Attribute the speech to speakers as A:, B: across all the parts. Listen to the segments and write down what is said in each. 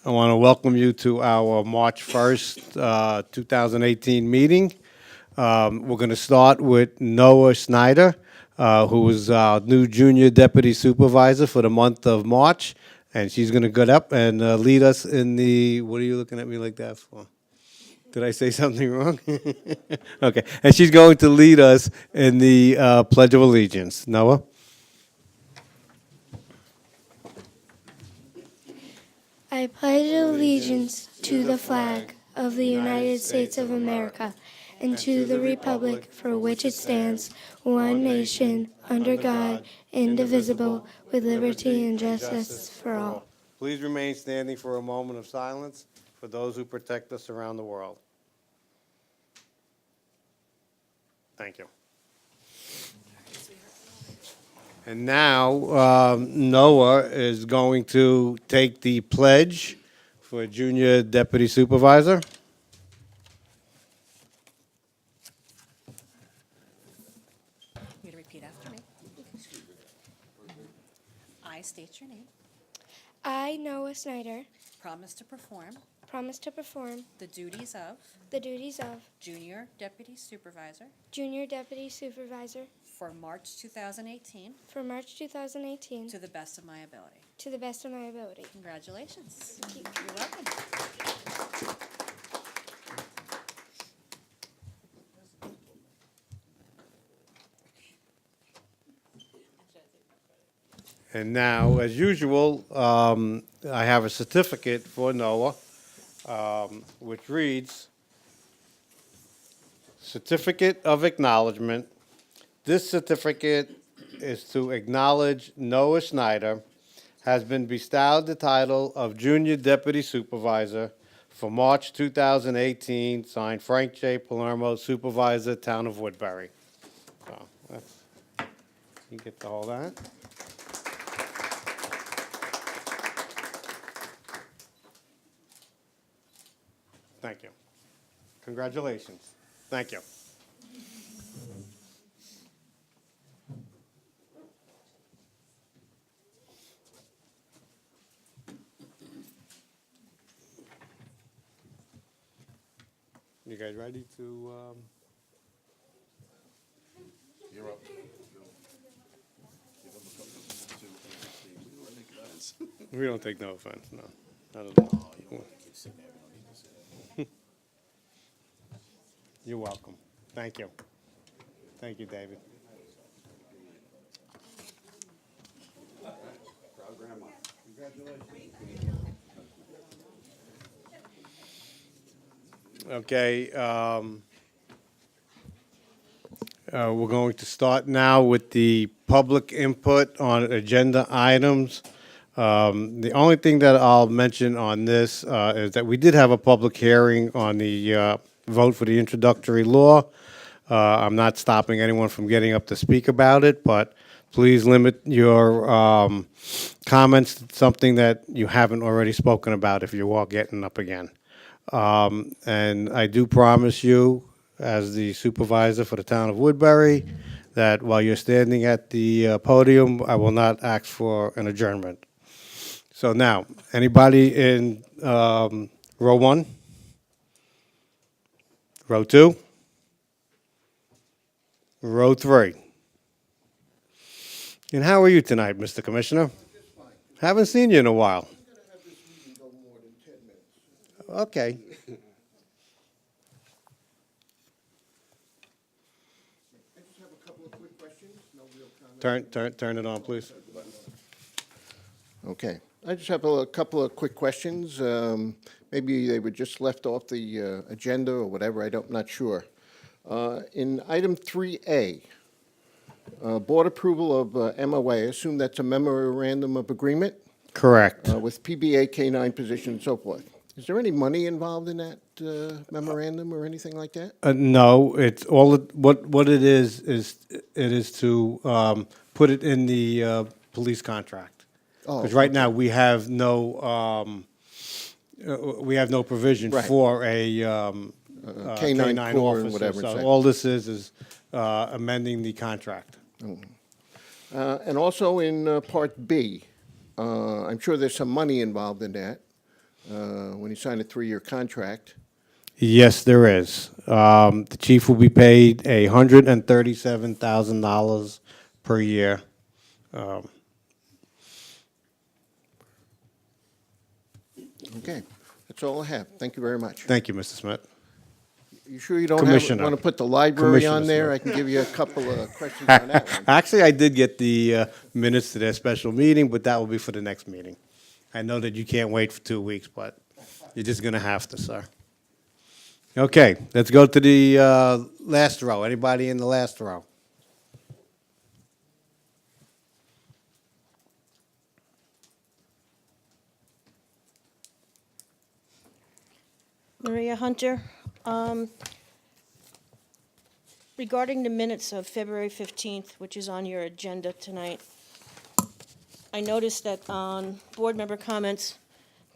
A: I want to welcome you to our March 1st, 2018 meeting. We're going to start with Noah Snyder, who is our new junior deputy supervisor for the month of March. And she's going to get up and lead us in the, what are you looking at me like that for? Did I say something wrong? Okay. And she's going to lead us in the Pledge of Allegiance. Noah?
B: I pledge allegiance to the flag of the United States of America and to the republic for which it stands, one nation, under God, indivisible, with liberty and justice for all.
A: Please remain standing for a moment of silence for those who protect us around the world. Thank you. And now Noah is going to take the pledge for junior deputy supervisor.
C: You to repeat after me. I state your name.
B: I, Noah Snyder,
C: Promise to perform
B: promise to perform
C: the duties of
B: the duties of
C: Junior Deputy Supervisor
B: Junior Deputy Supervisor
C: for March 2018
B: for March 2018
C: to the best of my ability.
B: to the best of my ability.
C: Congratulations.
B: Thank you.
C: You're welcome.
A: And now, as usual, I have a certificate for Noah, which reads, Certificate of Acknowledgement. This certificate is to acknowledge Noah Snyder has been bestowed the title of Junior Deputy Supervisor for March 2018, signed Frank J. Palermo, Supervisor, Town of Woodbury. So, that's, you get to hold that. Thank you. Congratulations. Thank you. You guys ready to,
D: You're up.
A: we don't take no offense, no. Not at all. You're welcome. Thank you. Thank you, David.
D: Proud grandma.
A: Okay, we're going to start now with the public input on agenda items. The only thing that I'll mention on this is that we did have a public hearing on the vote for the introductory law. I'm not stopping anyone from getting up to speak about it, but please limit your comments to something that you haven't already spoken about if you are getting up again. And I do promise you, as the supervisor for the town of Woodbury, that while you're standing at the podium, I will not ask for an adjournment. So now, anybody in row one? Row two? Row three? And how are you tonight, Mr. Commissioner? Haven't seen you in a while. Okay.
D: I just have a couple of quick questions, no real comment.
A: Turn it on, please.
D: Okay, I just have a couple of quick questions. Maybe they were just left off the agenda or whatever, not sure. In item 3A, board approval of MOA, I assume that's a memorandum of agreement
A: Correct.
D: with PBA, K-9 position and so forth. Is there any money involved in that memorandum or anything like that?
A: No, it's all, what it is it is to put it in the police contract.
D: Oh,
A: Because right now, we have no provision
D: Right.
A: for a
D: K-9
A: K-9
D: Corps and
A: officer.
D: whatever it's
A: So
D: like.
A: all this is amending the contract.
D: And also in Part B, I'm sure there's some money involved in that. when he signed a 3-year contract.
A: Yes, there is. The chief will be paid $137,000 per year.
D: Okay, that's all I have. Thank you very much.
A: Thank you, Mr. Smith.
D: You sure you don't
A: Commissioner.
D: want to put the library on
A: Commissioner
D: there?
A: Smith.
D: I can give you a couple of questions on that one.
A: Actually, I did get the minutes to their special meeting, but that will be for the next meeting. I know that you can't wait for 2 weeks, but you're just going to have to, sir. Okay, let's go to the last row. Anybody in the last row?
E: Maria Hunter. Regarding the minutes of February 15th, which is on your agenda tonight, I noticed that on board member comments,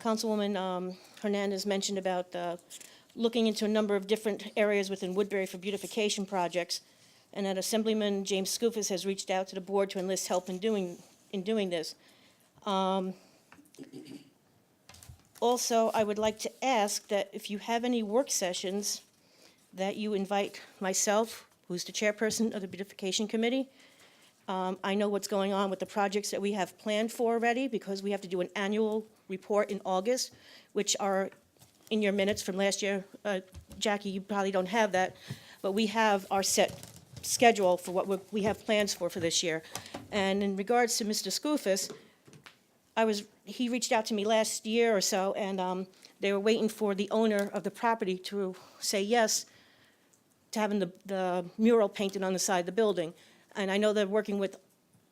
E: Councilwoman Hernandez mentioned about looking into a number of different areas within Woodbury for beautification projects, and that Assemblyman James Skoufis has reached out to the board to enlist help in doing this. Also, I would like to ask that if you have any work sessions, that you invite myself, who's the chairperson of the beautification committee. I know what's going on with the projects that we have planned for already, because we have to do an annual report in August, which are in your minutes from last year. Jackie, you probably don't have that, but we have our set schedule for what we have plans for this year. And in regards to Mr. Skoufis, he reached out to me last year or so, and they were waiting for the owner of the property to say yes to having the mural painted on the side of the building. And I know they're working with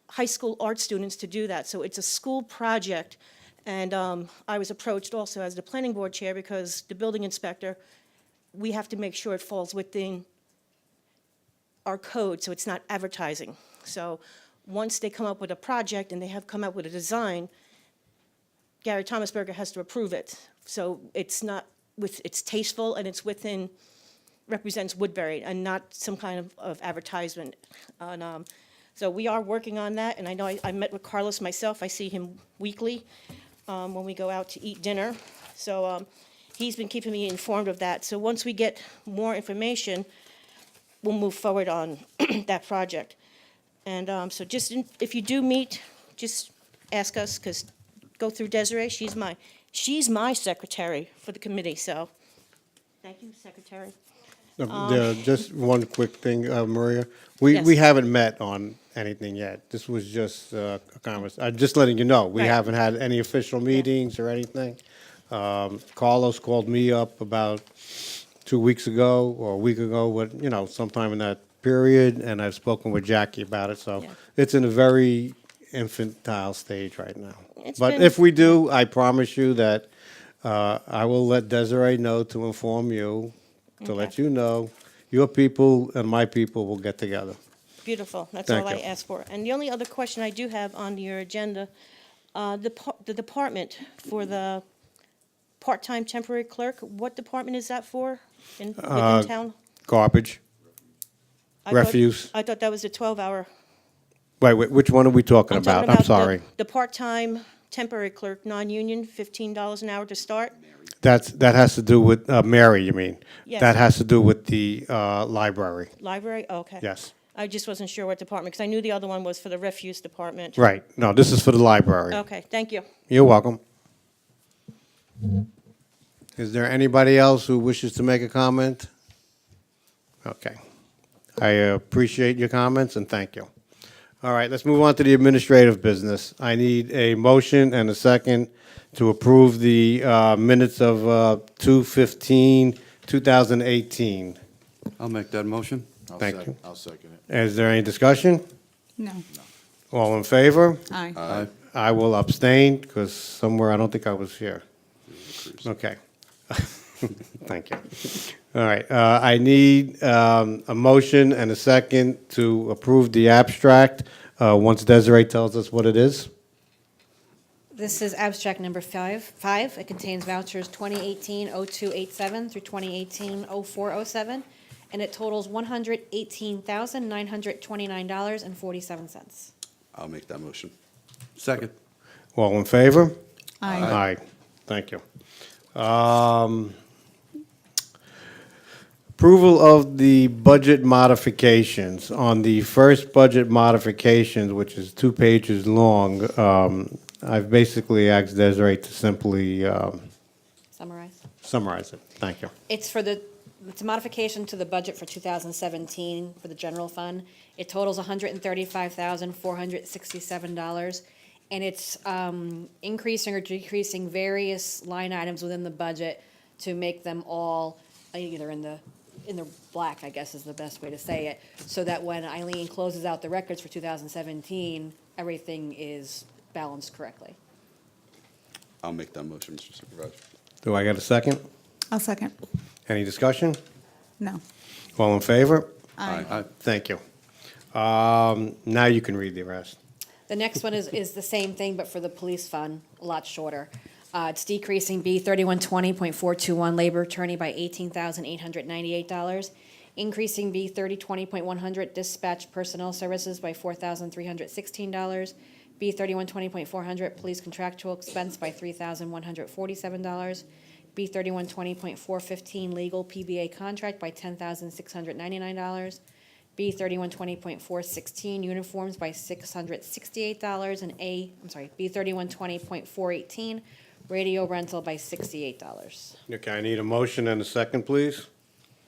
E: high school art students to do that, so it's a school project. And I was approached also as the planning board chair, because the building inspector, we have to make sure it falls within our code, so it's not advertising. So once they come up with a project and they have come up with a design, Gary Thomasberger has to approve it. So it's tasteful and it's represents Woodbury and not some kind of advertisement. And, so we are working on that, and I know I met with Carlos myself. I see him weekly when we go out to eat dinner. So he's been keeping me informed of that. So once we get more information, we'll move forward on that project. And so if you do meet, just ask us, because go through Desiree. She's my secretary for the committee, so thank you, Secretary.
A: Just one quick thing, Maria. We
E: Yes.
A: haven't met on anything yet. This was just a conversation. I'm just letting you know, we
E: Right.
A: haven't had any official meetings or anything. Carlos called me up about 2 weeks ago or a week ago, sometime in that period, and I've spoken with Jackie about it, so
E: Yeah.
A: it's in a very infantile stage right now.
E: It's
A: But
E: been-
A: if we do, I promise you that I will let Desiree know to inform you, to let
E: Okay.
A: you know, your people and my people will get together.
E: Beautiful, that's
A: Thank
E: all I
A: you.
E: asked for. And the only other question I do have on your agenda, the department for the part-time temporary clerk, what department is that for within town?
A: Garbage,
E: I thought-
A: refuse.
E: I thought that was a 12-hour.
A: Wait, which one are we talking about? I'm sorry.
E: The part-time temporary clerk, non-union, $15 an hour to start?
A: That has to do with, Mary, you mean?
E: Yes.
A: That has to do with the library,
E: Library, okay.
A: yes.
E: I just wasn't sure what department, because I knew the other one was for the refuse department.
A: Right, no, this is for the library.
E: Okay, thank you.
A: You're welcome. Is there anybody else who wishes to make a comment? Okay. I appreciate your comments and thank you. All right, let's move on to the administrative business. I need a motion and a second to approve the minutes of 2/15/2018.
F: I'll make that motion.
A: Thank you.
G: I'll second it.
A: Is there any discussion?
H: No.
A: All in favor?
H: Aye.
F: Aye.
A: I will abstain because somewhere I don't think I was here. Okay. Thank you. All right, I need a motion and a second to approve the abstract, once Desiree tells us what it is.
C: This is abstract number 5. It contains vouchers 2018-0287 through 2018-0407, and it totals $118,929.47.
F: I'll make that motion. Second.
A: All in favor?
H: Aye.
A: Aye. Thank you. Approval of the budget modifications. On the first budget modifications, which is 2 pages long, I've basically asked Desiree to simply
C: Summarize.
A: summarize it. Thank you.
C: It's a modification to the budget for 2017 for the general fund. It totals $135,467, and it's increasing or decreasing various line items within the budget to make them all either in the black, I guess is the best way to say it, so that when Eileen closes out the records for 2017, everything is balanced correctly.
F: I'll make that motion, Mr. Supervisor.
A: Do I get a second?
G: I'll second.
A: Any discussion?
G: No.
A: All in favor?
F: Aye.
A: Thank you. Now you can read the rest.
C: The next one is the same thing, but for the police fund, a lot shorter. It's decreasing B 3120.421 labor attorney by $18,898, increasing B 3020.100 dispatch personnel services by $4,316, B 3120.400 police contractual expense by $3,147, B 3120.415 legal PBA contract by $10,699, B 3120.416 uniforms by $668, and B 3120.418 radio rental by $68.
A: Okay, I need a motion and a second, please.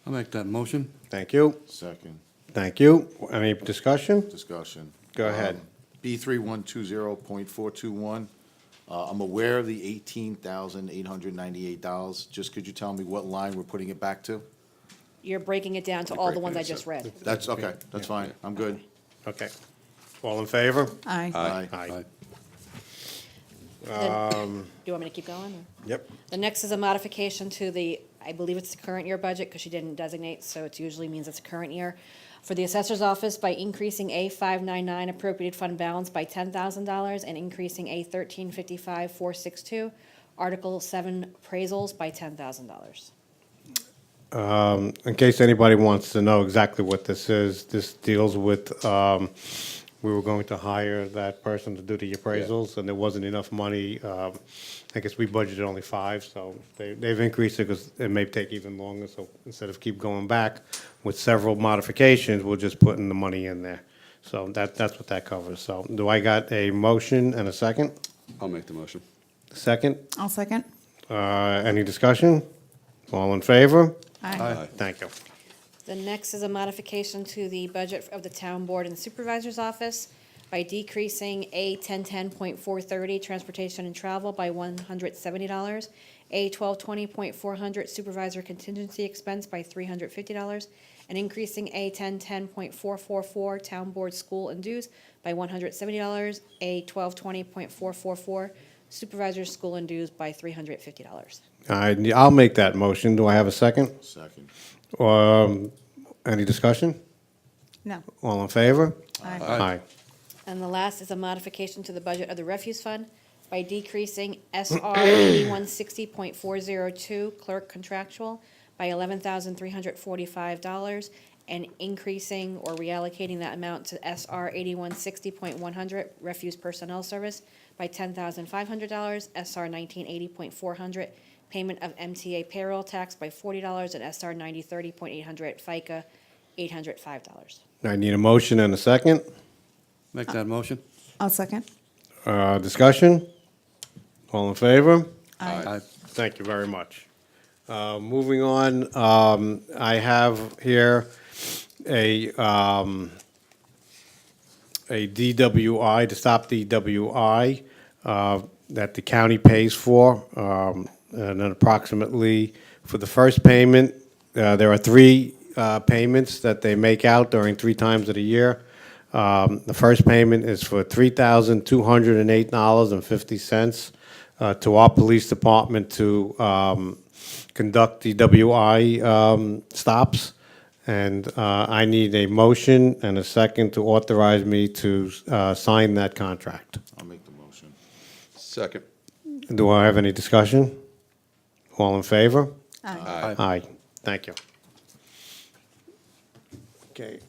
F: I'll make that motion.
A: Thank you.
H: Second,
A: Thank you. Any discussion?
H: discussion.
A: Go ahead.
H: B3120.421, I'm aware of the $18,898. Just could you tell me what line we're putting it back to?
C: You're breaking it down to all the ones I just read.
H: That's, okay, that's fine, I'm good.
A: Okay. All in favor?
G: Aye.
H: Aye.
A: Aye.
C: Do you want me to keep going? or?
A: Yep.
C: The next is a modification to the, I believe it's the current year budget, because she didn't designate, so it usually means it's a current year. For the assessor's office by increasing A 599 appropriated fund balance by $10,000 and increasing A 1355-462 Article 7 appraisals by $10,000.
A: In case anybody wants to know exactly what this is, this deals with, we were going to hire that person to do the appraisals, and there wasn't enough money. I guess we budgeted only 5, so they've increased it because it may take even longer. So instead of keep going back with several modifications, we're just putting the money in there. So that's what that covers. So do I got a motion and a second?
F: I'll make the motion.
A: Second?
G: I'll second.
A: Any discussion? All in favor?
G: Aye.
A: Thank you.
C: The next is a modification to the budget of the town board and supervisor's office by decreasing A 1010.430 transportation and travel by $170, A 1220.400 supervisor contingency expense by $350, and increasing A 1010.444 town board school and dues by $170, A 1220.444 supervisor school and dues by $350.
A: I'll make that motion. Do I have a second?
H: Second.
A: Any discussion?
G: No.
A: All in favor?
G: Aye.
A: Aye.
C: And the last is a modification to the budget of the refuse fund by decreasing SR 8160.402 clerk contractual by $11,345 and increasing or reallocating that amount to SR 8160.100 refuse personnel service by $10,500, SR 1980.400 payment of MTA payroll tax by $40, and SR 9030.800 FICA $805.
A: I need a motion and a second.
F: Make that motion.
G: I'll second.
A: Discussion? All in favor?
F: Aye.
A: Thank you very much. Moving on, I have here a DWI, to stop DWI, that the county pays for. And then approximately, for the first payment, there are 3 payments that they make out during 3 times of the year. The first payment is for $3,208.50 to our police department to conduct the WI stops. And I need a motion and a second to authorize me to sign that contract.
H: I'll make the motion.
F: Second.
A: Do I have any discussion? All in favor?
G: Aye.
A: Aye. Thank you. Okay.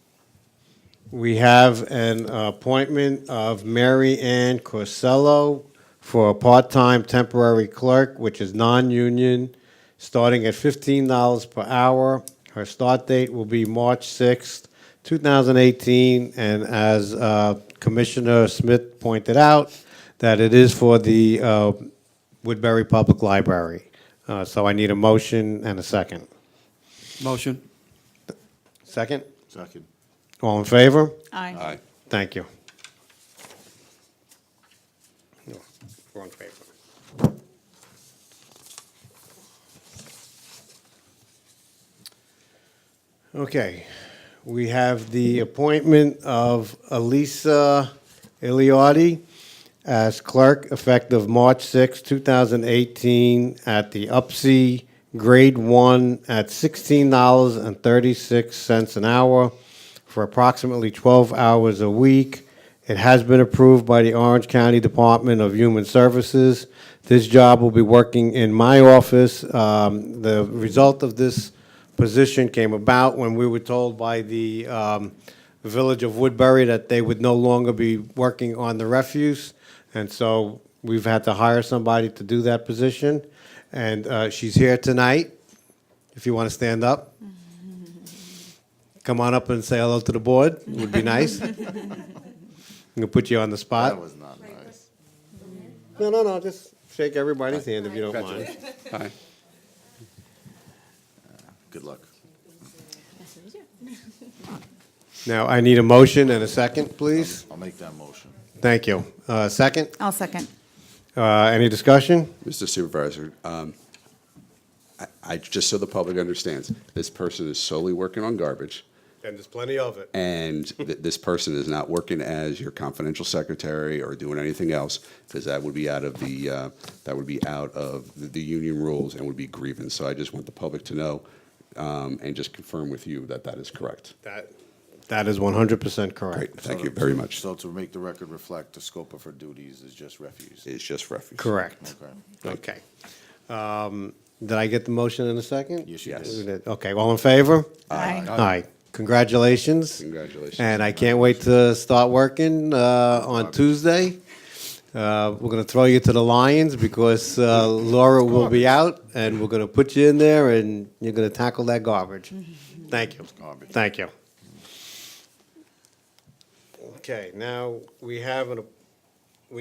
A: We have an appointment of Mary Ann Corsello for a part-time temporary clerk, which is non-union, starting at $15 per hour. Her start date will be March 6th, 2018, and as Commissioner Smith pointed out, that it is for the Woodbury Public Library. So I need a motion and a second.
F: Motion.
A: Second?
H: Second.
A: All in favor?
G: Aye.
F: Aye.
A: Thank you. No, wrong paper. Okay, we have the appointment of Elisa Iliardi as clerk effective March 6, 2018, at the UPSI Grade 1 at $16.36 an hour for approximately 12 hours a week. It has been approved by the Orange County Department of Human Services. This job will be working in my office. The result of this position came about when we were told by the Village of Woodbury that they would no longer be working on the refuse. And so we've had to hire somebody to do that position. And she's here tonight, if you want to stand up. Come on up and say hello to the board, it would be nice. I'm gonna put you on the
H: That
A: spot.
H: was not nice.
A: No, just shake everybody's hand if you don't mind.
F: Aye.
H: Good luck.
A: Now, I need a motion and a second, please.
H: I'll make that motion.
A: Thank you. Second,
G: I'll second.
A: any discussion?
F: Mr. Supervisor, I, just so the public understands, this person is solely working on garbage,
A: And there's plenty of it.
F: and this person is not working as your confidential secretary or doing anything else, because that would be out of the, the union rules and would be grievance. So I just want the public to know, and just confirm with you that that is correct.
A: That is 100% correct.
F: Great, thank you very much.
H: So to make the record reflect, the scope of her duties is just refuse.
F: It's just refuse.
A: Correct.
H: Okay.
A: Okay. Did I get the motion in a second?
H: Yes, you
F: Yes.
H: did.
A: Okay, all in favor?
G: Aye.
A: Aye. Congratulations.
F: Congratulations.
A: And I can't wait to start working on Tuesday. We're going to throw you to the Lions because Laura will be out, and we're going to put you in there, and you're going to tackle that garbage. Thank you.
H: Garbage.
A: Thank you. Okay, now we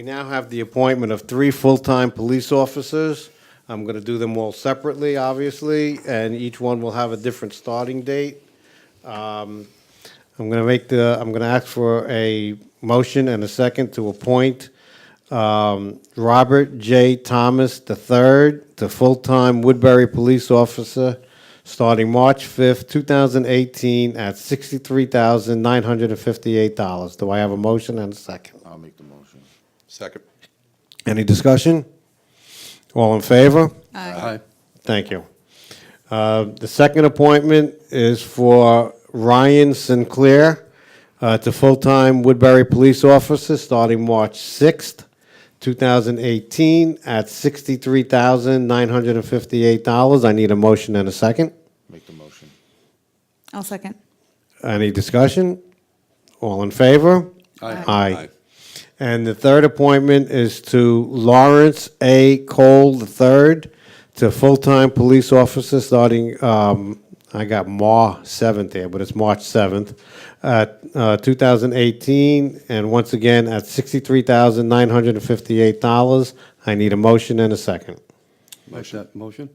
A: now have the appointment of 3 full-time police officers. I'm going to do them all separately, obviously, and each one will have a different starting date. I'm going to ask for a motion and a second to appoint Robert J. Thomas III to full-time Woodbury police officer starting March 5th, 2018 at $63,958. Do I have a motion and a second?
H: I'll make the motion.
F: Second.
A: Any discussion? All in favor?
F: Aye.
A: Thank you. The second appointment is for Ryan Sinclair to full-time Woodbury police officer starting March 6th, 2018 at $63,958. I need a motion and a second.
H: Make the motion.
G: I'll second.
A: Any discussion? All in favor? Aye. And the third appointment is to Lawrence A. Cole III to full-time police officer starting, I got Mar 7th there, but it's March 7th, 2018, and once again at $63,958. I need a motion and a second.
F: Make that motion?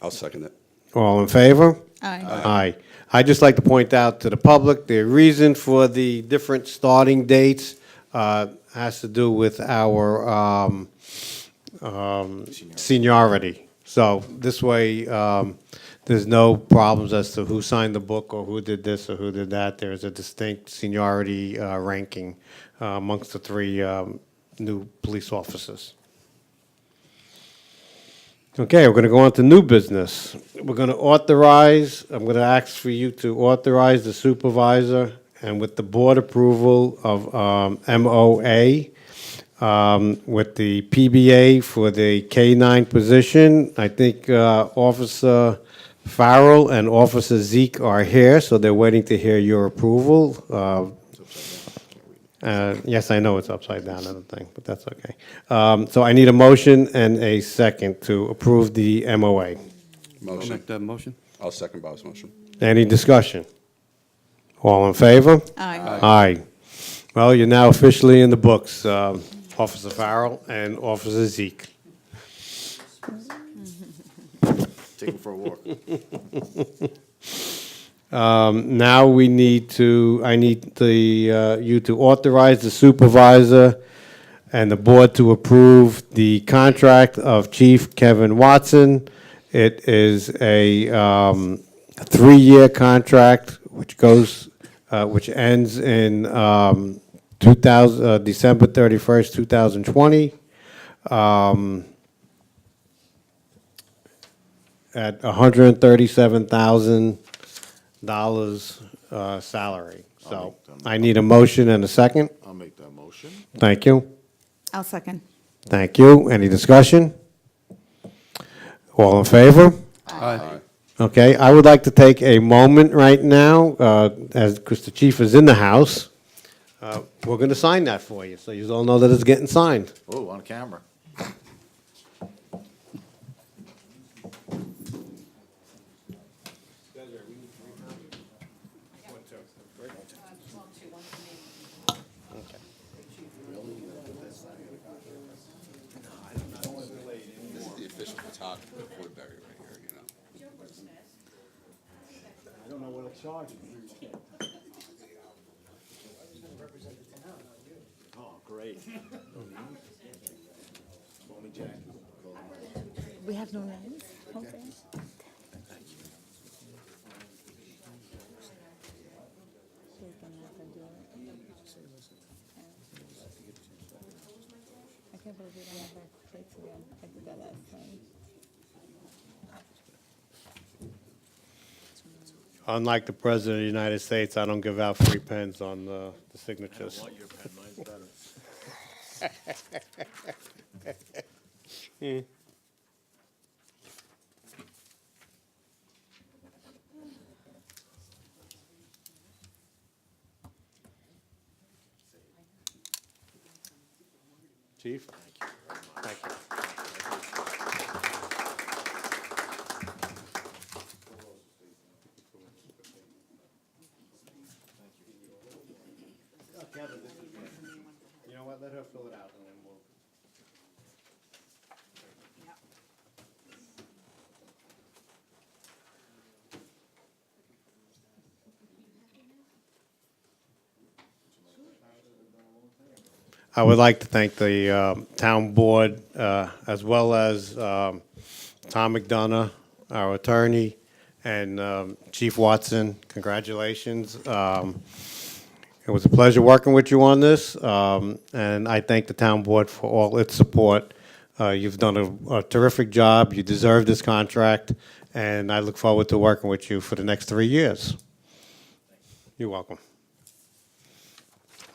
F: I'll second it.
A: All in favor?
G: Aye.
A: Aye. I'd just like to point out to the public, the reason for the different starting dates has to do with our seniority. So this way, there's no problems as to who signed the book or who did this or who did that. There's a distinct seniority ranking amongst the 3 new police officers. Okay, we're going to go on to new business. We're going to authorize, I'm going to ask for you to authorize the supervisor and with the board approval of MOA, with the PBA for the K-9 position. I think Officer Farrell and Officer Zeke are here, so they're waiting to hear your approval. Yes, I know it's upside down on the thing, but that's okay. So I need a motion and a second to approve the MOA.
I: I'll
F: Motion.
I: make that motion.
F: I'll second Bob's motion.
A: Any discussion? All in favor?
G: Aye.
A: Aye. Well, you're now officially in the books, Officer Farrell and Officer Zeke.
H: Take him for a walk.
A: Now I need you to authorize the supervisor and the board to approve the contract of Chief Kevin Watson. It is a 3-year contract which ends in December 31st, 2020. At $137,000 salary. So I need a motion and a second.
H: I'll make that motion.
A: Thank you.
G: I'll second.
A: Thank you. Any discussion? All in favor?
I: Aye.
A: Okay, I would like to take a moment right now, because the chief is in the house. We're going to sign that for you, so you all know that it's getting signed.
H: Oh, on camera.
F: This is the official photographer of Woodbury right here, you know.
A: I don't know what it's charging.
H: Oh, great.
G: We have no names? Okay. I can't believe we don't have our plates again. I did that last time.
A: Unlike the President of the United States, I don't give out free pens on the signatures. Chief? Thank you. You know what, let her fill it out and then we'll. I would like to thank the town board, as well as Tom McDonough, our attorney, and Chief Watson. Congratulations. It was a pleasure working with you on this, and I thank the town board for all its support. You've done a terrific job. You deserve this contract, and I look forward to working with you for the next 3 years. You're welcome.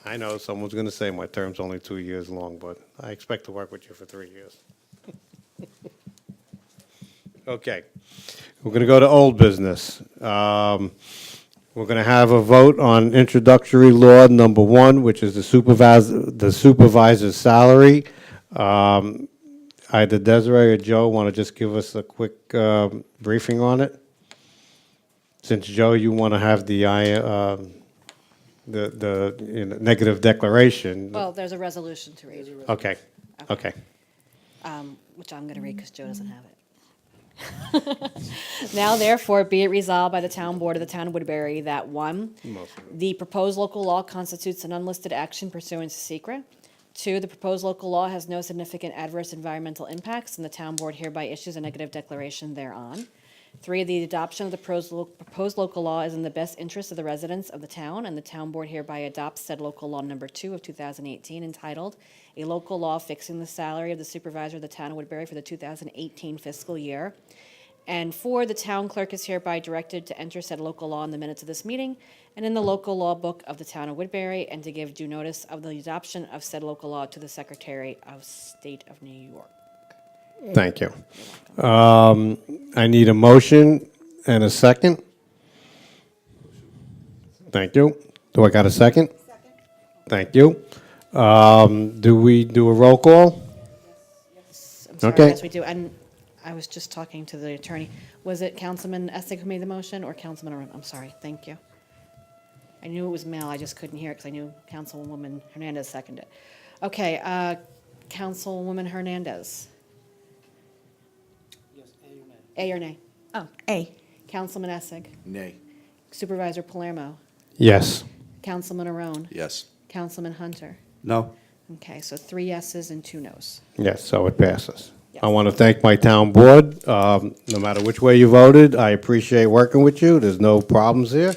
A: I know someone's going to say my term's only 2 years long, but I expect to work with you for 3 years. Okay, we're going to go to old business. We're going to have a vote on introductory law number 1, which is the supervisor's salary. Either Desiree or Joe want to just give us a quick briefing on it? Since, Joe, you want to have the negative declaration.
C: Well, there's a resolution to read,
A: Okay, okay.
C: which I'm going to read because Joe doesn't have it. Now therefore be it resolved by the town board of the town of Woodbury that 1, the proposed local law constitutes an unlisted action pursuant to secret. 2, the proposed local law has no significant adverse environmental impacts, and the town board hereby issues a negative declaration thereon. 3, the adoption of the proposed local law is in the best interest of the residents of the town, and the town board hereby adopts said local law number 2 of 2018 entitled, "A Local Law Fixing the Salary of the Supervisor of the Town of Woodbury for the 2018 fiscal year." And 4, the town clerk is hereby directed to enter said local law in the minutes of this meeting and in the local law book of the town of Woodbury, and to give due notice of the adoption of said local law to the Secretary of State of New York.
A: Thank you. I need a motion and a second. Thank you. Do I got a second? Thank you. Do we do a roll call?
C: I'm sorry,
A: Okay.
C: yes, we do. And I was just talking to the attorney. Was it Councilman Essig who made the motion, or Councilman Arun? I'm sorry, thank you. I knew it was Mel, I just couldn't hear it because I knew Councilwoman Hernandez seconded. Okay, Councilwoman Hernandez. A or nay?
G: Oh, A.
C: Councilman Essig.
H: Nay.
C: Supervisor Palermo.
A: Yes.
C: Councilman Arun.
F: Yes.
C: Councilman Hunter.
H: No?
C: Okay, so 3 yeses and 2 nos.
A: Yes, so it passes. I
C: Yes.
A: want to thank my town board. No matter which way you voted, I appreciate working with you. There's no problems here.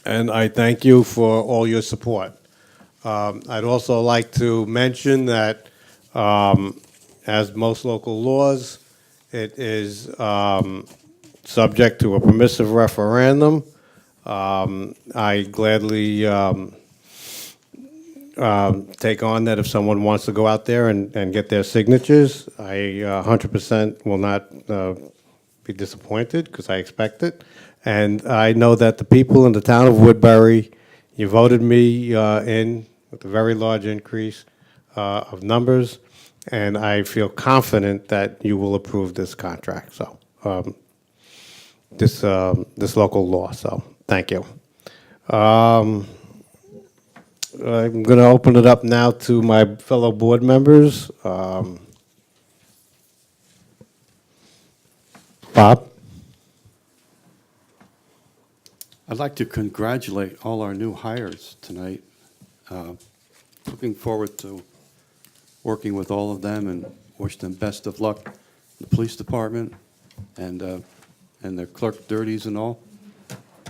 A: And I thank you for all your support. I'd also like to mention that, as most local laws, it is subject to a permissive referendum. I gladly take on that if someone wants to go out there and get their signatures. I 100% will not be disappointed because I expect it. And I know that the people in the town of Woodbury, you voted me in with a very large increase of numbers, and I feel confident that you will approve this contract, so, this local law, so, thank you. I'm going to open it up now to my fellow board members. Bob?
I: I'd like to congratulate all our new hires tonight. Looking forward to working with all of them and wish them best of luck, the police department and their clerk duties and all.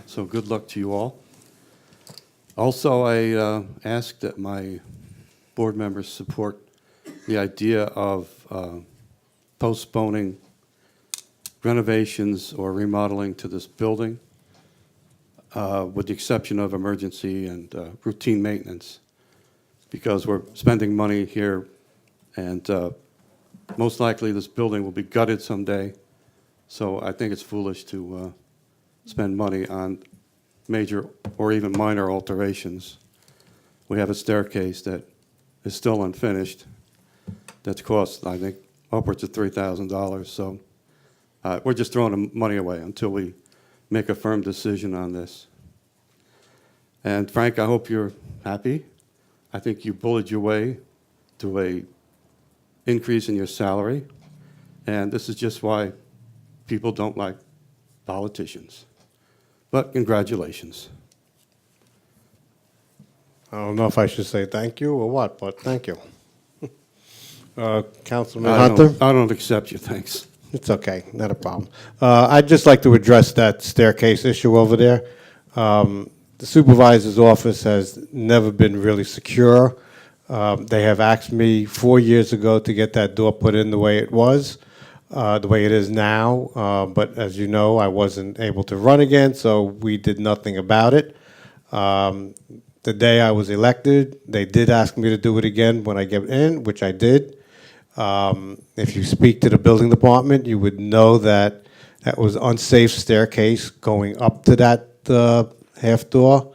I: So good luck to you all. Also, I ask that my board members support the idea of postponing renovations or remodeling to this building, with the exception of emergency and routine maintenance, because we're spending money here, and most likely this building will be gutted someday. So I think it's foolish to spend money on major or even minor alterations. We have a staircase that is still unfinished that's cost, I think, upwards of $3,000. So we're just throwing the money away until we make a firm decision on this. And Frank, I hope you're happy. I think you bullied your way to a increase in your salary, and this is just why people don't like politicians. But congratulations.
A: I don't know if I should say thank you or what, but thank you. Councilman
I: I
A: Hunter?
I: don't accept your thanks.
A: It's okay, not a problem. I'd just like to address that staircase issue over there. The supervisor's office has never been really secure. They have asked me 4 years ago to get that door put in the way it was, the way it is now. But as you know, I wasn't able to run again, so we did nothing about it. The day I was elected, they did ask me to do it again when I get in, which I did. If you speak to the building department, you would know that that was unsafe staircase going up to that half door.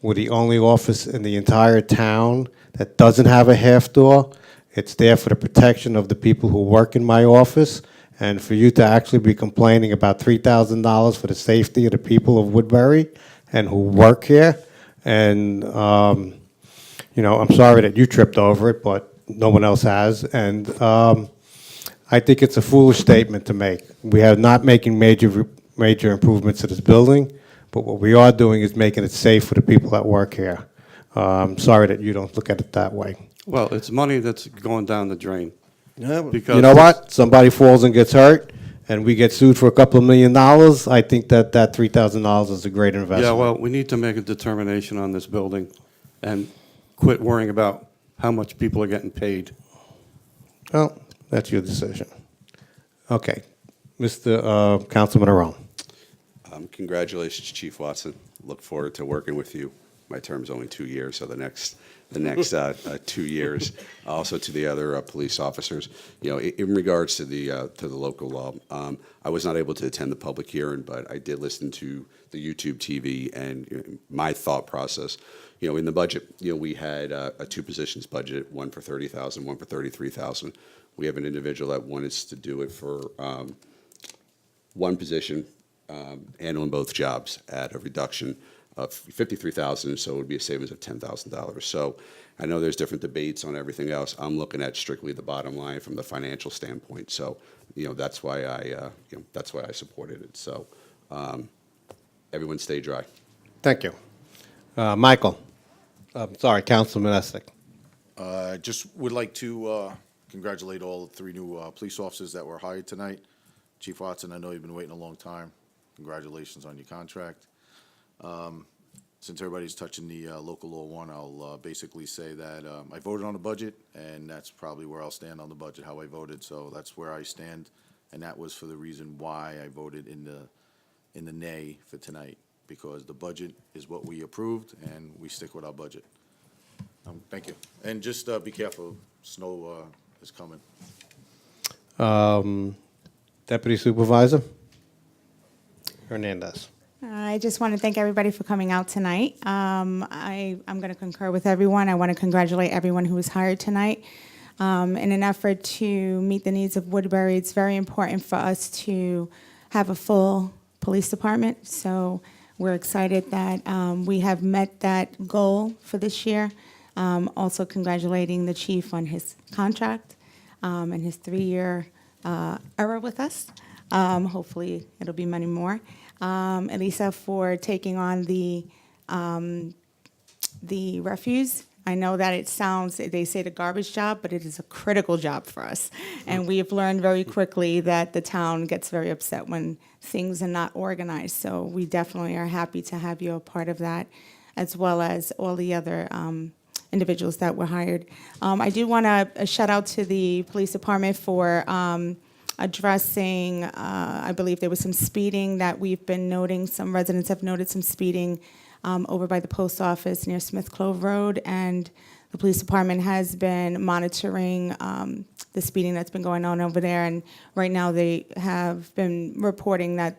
A: We're the only office in the entire town that doesn't have a half door. It's there for the protection of the people who work in my office, and for you to actually be complaining about $3,000 for the safety of the people of Woodbury and who work here. And, I'm sorry that you tripped over it, but no one else has. And I think it's a foolish statement to make. We are not making major improvements to this building, but what we are doing is making it safe for the people that work here. I'm sorry that you don't look at it that way.
I: Well, it's money that's going down the drain. Because
A: You know what? Somebody falls and gets hurt, and we get sued for a couple of $1 million. I think that $3,000 is a great investment.
I: Yeah, well, we need to make a determination on this building and quit worrying about how much people are getting paid.
A: Well, that's your decision. Okay. Mr. Councilman Arone.
F: Congratulations, Chief Watson. Look forward to working with you my term's only 2 years, so the next 2 years. Also to the other police officers, in regards to the local law, I was not able to attend the public hearing, but I did listen to the YouTube TV and my thought process. In the budget, we had a 2 positions budget, one for 30,000, one for 33,000. We have an individual that wanted to do it for one position and on both jobs at a reduction of 53,000, so it would be a savings of $10,000. So I know there's different debates on everything else. I'm looking at strictly the bottom line from the financial standpoint. So, that's why I supported it. So, everyone stay dry.
A: Thank you. Michael, sorry, Councilman Estick.
H: Just would like to congratulate all 3 new police officers that were hired tonight. Chief Watson, I know you've been waiting a long time. Congratulations on your contract. Since everybody's touching the local law 1, I'll basically say that I voted on the budget, and that's probably where I'll stand on the budget, how I voted. So that's where I stand, and that was for the reason why I voted in the nay for tonight, because the budget is what we approved, and we stick with our budget. Thank you. And just be careful, snow is coming.
A: Deputy Supervisor Hernandez.
G: I just want to thank everybody for coming out tonight. I'm going to concur with everyone. I want to congratulate everyone who was hired tonight. In an effort to meet the needs of Woodbury, it's very important for us to have a full police department. So we're excited that we have met that goal for this year. Also congratulating the chief on his contract and his 3-year era with us. Hopefully it'll be many more. Elisa for taking on the refuse. I know that it sounds, they say the garbage job, but it is a critical job for us. And we have learned very quickly that the town gets very upset when things are not organized. So we definitely are happy to have you a part of that, as well as all the other individuals that were hired. I do want to shout out to the police department for addressing, I believe there was some speeding that we've been noting. Some residents have noted some speeding over by the post office near Smith Clove Road, and the police department has been monitoring the speeding that's been going on over there. And right now they have been reporting that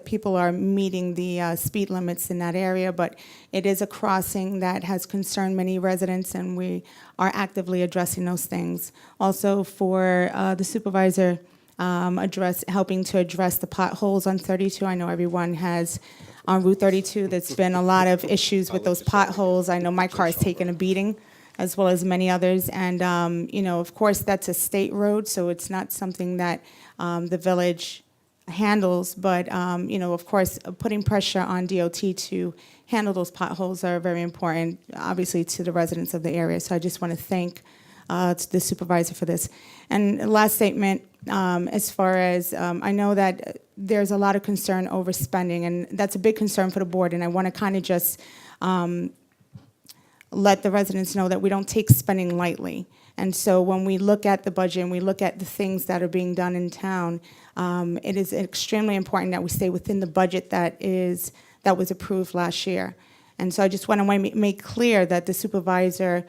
G: people are meeting the speed limits in that area, but it is a crossing that has concerned many residents, and we are actively addressing those things. Also for the supervisor, helping to address the potholes on 32. I know everyone has, on Route 32, there's been a lot of issues with those potholes. I know my car has taken a beating, as well as many others. And, of course, that's a state road, so it's not something that the village handles, but of course, putting pressure on DOT to handle those potholes are very important, obviously, to the residents of the area. So I just want to thank the supervisor for this. And last statement, as far as I know that there's a lot of concern over spending, and that's a big concern for the board. And I want to kind of just let the residents know that we don't take spending lightly. And so when we look at the budget and we look at the things that are being done in town, it is extremely important that we stay within the budget that was approved last year. And so I just want to make clear that the supervisor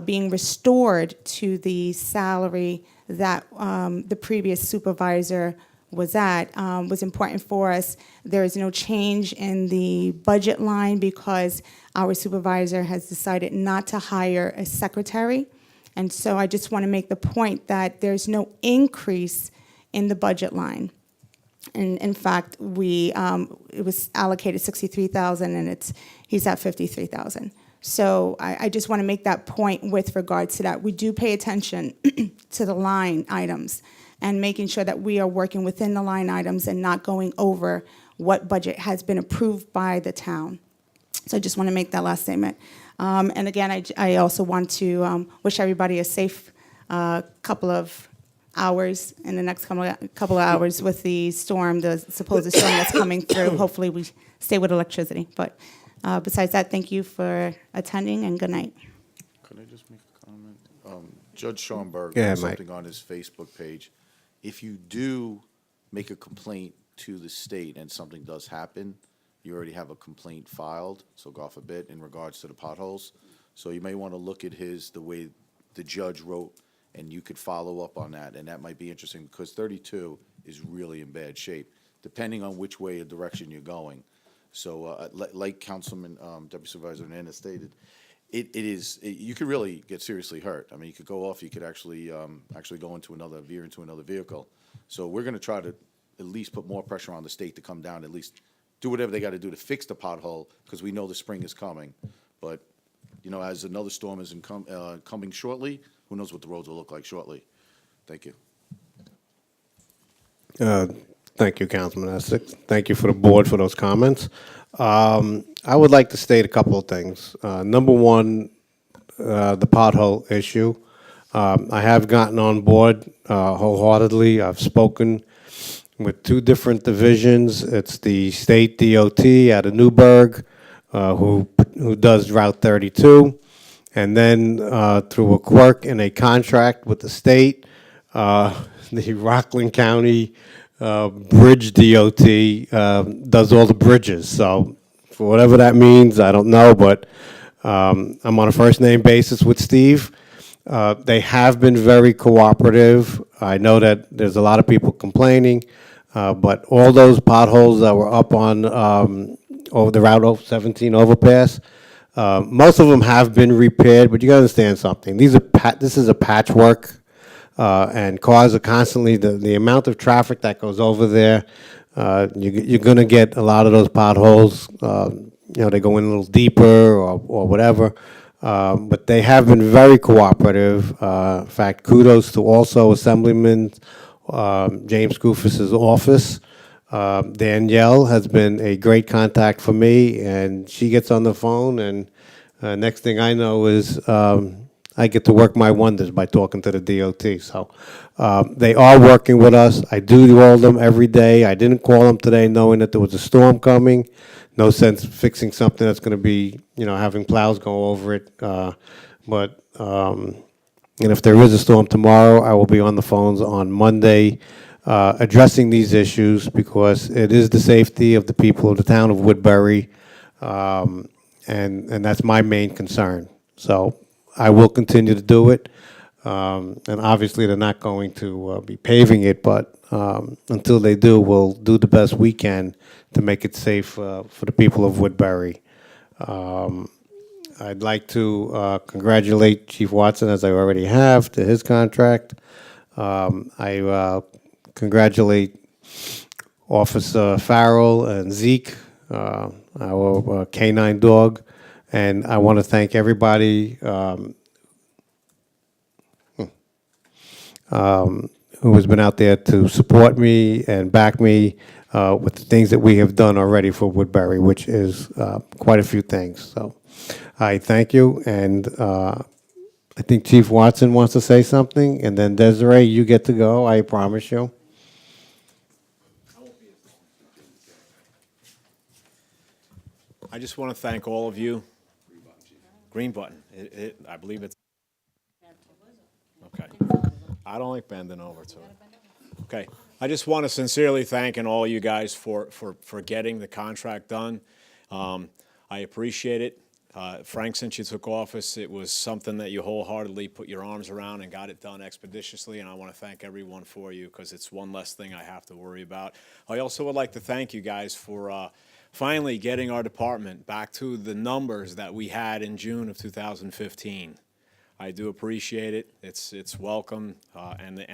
G: being restored to the salary that the previous supervisor was at was important for us. There is no change in the budget line because our supervisor has decided not to hire a secretary. And so I just want to make the point that there's no increase in the budget line. And in fact, it was allocated $63,000, and he's at $53,000. So I just want to make that point with regards to that. We do pay attention to the line items and making sure that we are working within the line items and not going over what budget has been approved by the town. So I just want to make that last statement. And again, I also want to wish everybody a safe couple of hours in the next couple of hours with the storm, the supposed storm that's coming through. Hopefully we stay with electricity. But besides that, thank you for attending, and good night.
H: Could I just make a comment? Judge Schoenberg
A: Yeah,
H: has
A: Mike.
H: something on his Facebook page. If you do make a complaint to the state and something does happen, you already have a complaint filed, so God forbid, in regards to the potholes. So you may want to look at the way the judge wrote, and you could follow up on that, and that might be interesting, because 32 is really in bad shape, depending on which way or direction you're going. So, like Councilman, Deputy Supervisor Hernandez stated, you could really get seriously hurt. I mean, you could go off, you could actually go veer into another vehicle. So we're gonna try to at least put more pressure on the state to come down, at least do whatever they gotta do to fix the pothole, because we know the spring is coming. But, as another storm is coming shortly, who knows what the roads will look like shortly. Thank you.
A: Thank you, Councilman Essex. Thank you for the board for those comments. I would like to state a couple of things. Number one, the pothole issue. I have gotten on board wholeheartedly. I've spoken with two different divisions. It's the state DOT out of Newburgh, who does Route 32, and then through a quirk in a contract with the state, the Rockland County Bridge DOT does all the bridges. So for whatever that means, I don't know, but I'm on a first-name basis with Steve. They have been very cooperative. I know that there's a lot of people complaining, but all those potholes that were up on over the Route 17 overpass, most of them have been repaired, but you gotta understand something. This is a patchwork, and cars are constantly, the amount of traffic that goes over there, you're gonna get a lot of those potholes. They go in a little deeper or whatever. But they have been very cooperative. In fact, kudos to also Assemblyman James Goofus's office. Danielle has been a great contact for me, and she gets on the phone, and next thing I know is I get to work my wonders by talking to the DOT. So they are working with us. I do call them every day. I didn't call them today knowing that there was a storm coming. No sense fixing something that's going to be, having plows go over it. But if there is a storm tomorrow, I will be on the phones on Monday addressing these issues, because it is the safety of the people of the town of Woodbury, and that's my main concern. So I will continue to do it. And obviously, they're not going to be paving it, but until they do, we'll do the best we can to make it safe for the people of Woodbury. I'd like to congratulate Chief Watson, as I already have, to his contract. I congratulate Officer Farrell and Zeke, our canine dog, and I want to thank everybody who has been out there to support me and back me with the things that we have done already for Woodbury, which is quite a few things. So I thank you, and I think Chief Watson wants to say something, and then Desiree, you get to go, I promise you.
J: I just want to thank all of you. Green button. I believe it's. Okay. I don't like bending over to it. Okay. I just want to sincerely thank all you guys for getting the contract done. I appreciate it. Frank, since you took office, it was something that you wholeheartedly put your arms around and got it done expeditiously, and I want to thank everyone for you, because it's one less thing I have to worry about. I also would like to thank you guys for finally getting our department back to the numbers that we had in June of 2015. I do appreciate it. It's welcome, and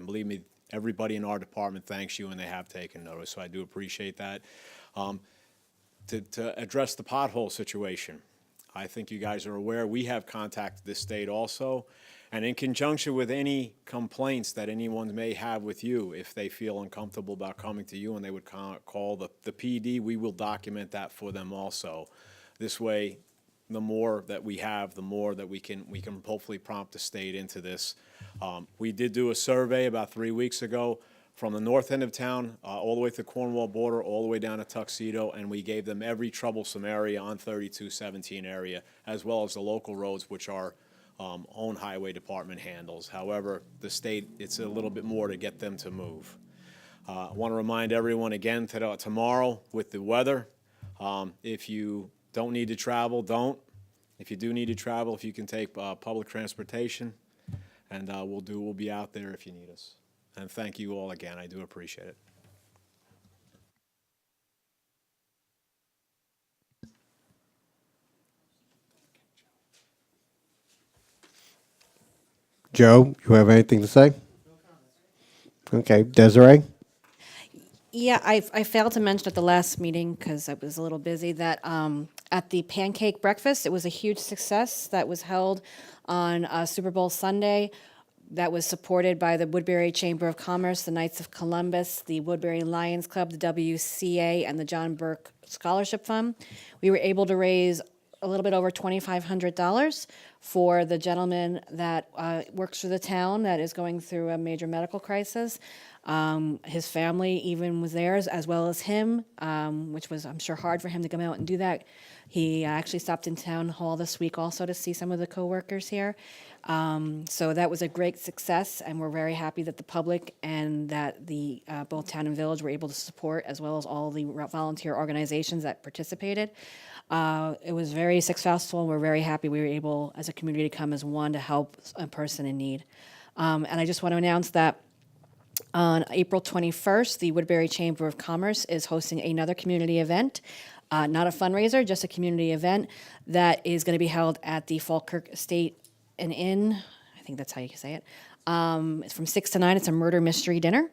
J: believe me, everybody in our department thanks you, and they have taken notice. So I do appreciate that. To address the pothole situation, I think you guys are aware we have contacted the state also, and in conjunction with any complaints that anyone may have with you, if they feel uncomfortable about coming to you and they would call the PD, we will document that for them also. This way, the more that we have, the more that we can hopefully prompt the state into this. We did do a survey about 3 weeks ago from the north end of town, all the way to the Cornwall border, all the way down to Tuxedo, and we gave them every troublesome area on 3217 area, as well as the local roads, which our own highway department handles. However, the state, it's a little bit more to get them to move. I want to remind everyone again tomorrow with the weather, If you don't need to travel, don't. If you do need to travel, if you can take public transportation, and we'll be out there if you need us. And thank you all again. I do appreciate it.
A: Joe, you have anything to say? Okay, Desiree?
C: Yeah, I failed to mention at the last meeting, because I was a little busy, that at the pancake breakfast, it was a huge success that was held on Super Bowl Sunday. That was supported by the Woodbury Chamber of Commerce, the Knights of Columbus, the Woodbury Lions Club, the WCA, and the John Burke Scholarship Fund. We were able to raise a little bit over $2,500 for the gentleman that works for the town that is going through a major medical crisis. His family even was there, as well as him, which was, I'm sure, hard for him to come out and do that. He actually stopped in town hall this week also to see some of the coworkers here. So that was a great success, and we're very happy that the public and that the both town and village were able to support, as well as all the volunteer organizations that participated. It was very successful. We're very happy we were able, as a community, to come as one to help a person in need. And I just want to announce that on April 21st, the Woodbury Chamber of Commerce is hosting another community event, not a fundraiser, just a community event that is going to be held at the Falkirk Estate and Inn. I think that's how you say it. It's from 6 to 9. It's a murder mystery dinner.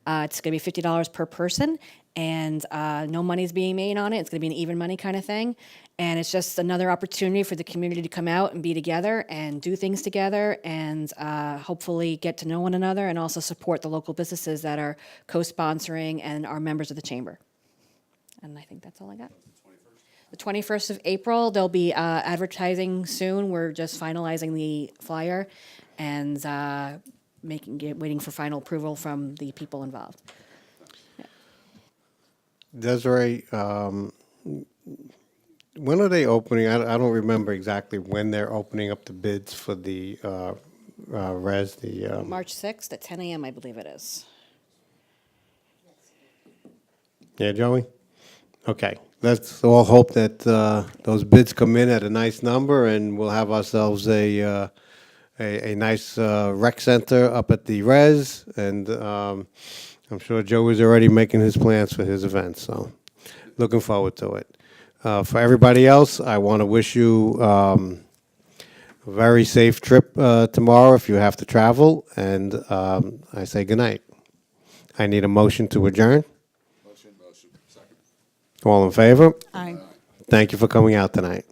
C: It's going to be $50 per person, and no money's being made on it. It's going to be an even money kind of thing. And it's just another opportunity for the community to come out and be together and do things together and hopefully get to know one another and also support the local businesses that are co-sponsoring and are members of the chamber. And I think that's all I got. The 21st of April, they'll be advertising soon. We're just finalizing the flyer and waiting for final approval from the people involved.
A: Desiree, when are they opening? I don't remember exactly when they're opening up the bids for the res,
C: March 6th at 10 a.m., I believe it is.
A: Yeah, Joey? Okay, let's all hope that those bids come in at a nice number, and we'll have ourselves a nice rec center up at the res, and I'm sure Joe is already making his plans for his event, so looking forward to it. For everybody else, I want to wish you a very safe trip tomorrow if you have to travel, and I say goodnight. I need a motion to adjourn.
F: Motion, second.
A: All in favor?
G: Aye.
A: Thank you for coming out tonight.